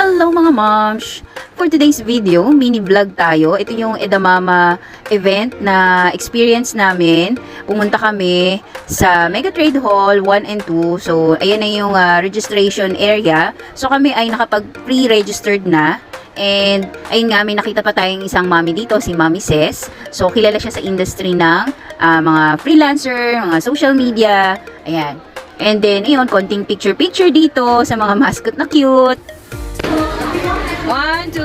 Hello mga moms! For today's video, mini vlog tayo. Ito yung Edamama event na experience namin. Pumunta kami sa Mega Trade Hall 1 and 2. So, ayan na yung registration area. So, kami ay nakapag-pre-registered na. And, ayun nga, may nakita pa tayong isang mami dito, si Mami Ses. So, kilala siya sa industry ng mga freelancer, mga social media. Ayan. And then, ayun, konting picture-picture dito sa mga mascot na cute. 1, 2.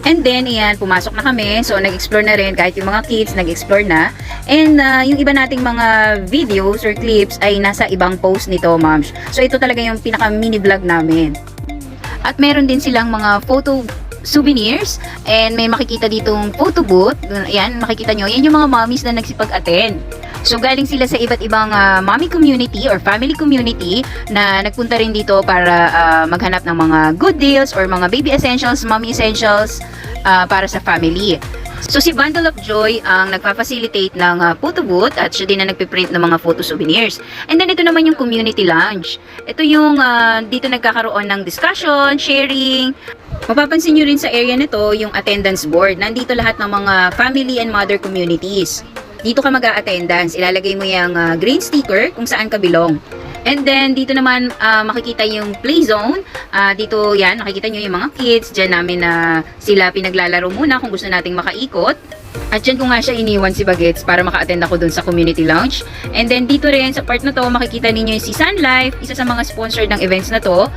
And then, ayan, pumasok na kami. So, nag-explore na rin. Kahit yung mga kids, nag-explore na. And, yung iba nating mga videos or clips ay nasa ibang post nito, moms. So, ito talaga yung pinaka-mini vlog namin. At meron din silang mga photo souvenirs. And may makikita ditong photo booth. Ayan, makikita nyo. Yan yung mga mommies na nagsipag-attend. So, galing sila sa iba't ibang mommy community or family community na nagpunta rin dito para maghanap ng mga good deals or mga baby essentials, mommy essentials para sa family. So, si Bundle of Joy ang nagpa-facilitate ng photo booth at siya din na nagpiprint ng mga photo souvenirs. And then, ito naman yung community lounge. Ito yung dito nagkakaroon ng discussion, sharing. Mapapansin nyo rin sa area nito yung attendance board. Nandito lahat ng mga family and mother communities. Dito ka mag-a-attendance. Ilalagay mo yung green sticker kung saan ka belong. And then, dito naman makikita yung play zone. Dito yan, nakikita nyo yung mga kids. Diyan namin na sila pinaglalaro muna kung gusto nating makaikot. At dyan ko nga siya iniwan si Bagets para maka-attend ako dun sa community lounge. And then, dito rin sa part na to, makikita ninyo yung si Sun Life, isa sa mga sponsor ng events na to.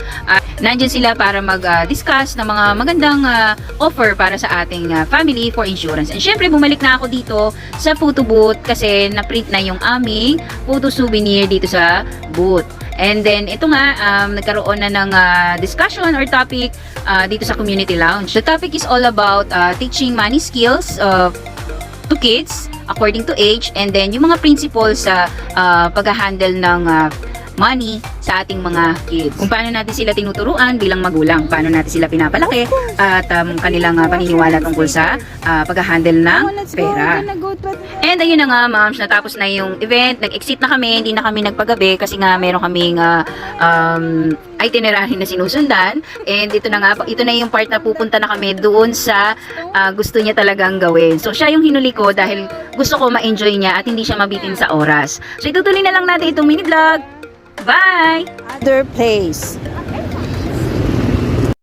Nandyan sila para mag-discuss ng mga magandang offer para sa ating family for insurance. And syempre, bumalik na ako dito sa photo booth kasi na-print na yung aming photo souvenir dito sa booth. And then, ito nga, nagkaroon na ng discussion or topic dito sa community lounge. The topic is all about teaching money skills to kids according to age, and then yung mga principles sa pag-handle ng money sa ating mga kids. Kung paano natin sila tinuturuan bilang magulang, paano natin sila pinapalaki, at kanilang paniniwala tungkol sa pag-handle ng pera. And ayun na nga, moms, natapos na yung event, nag-exit na kami, hindi na kami nagpagabi kasi nga meron kaming itinerary na sinusundan. And ito na nga, ito na yung part na pupunta na kami doon sa gusto niya talagang gawin. So siya yung hinuli ko dahil gusto ko ma-enjoy niya at hindi siya mabitin sa oras. So itutuloy na lang natin itong mini vlog. Bye! Other place.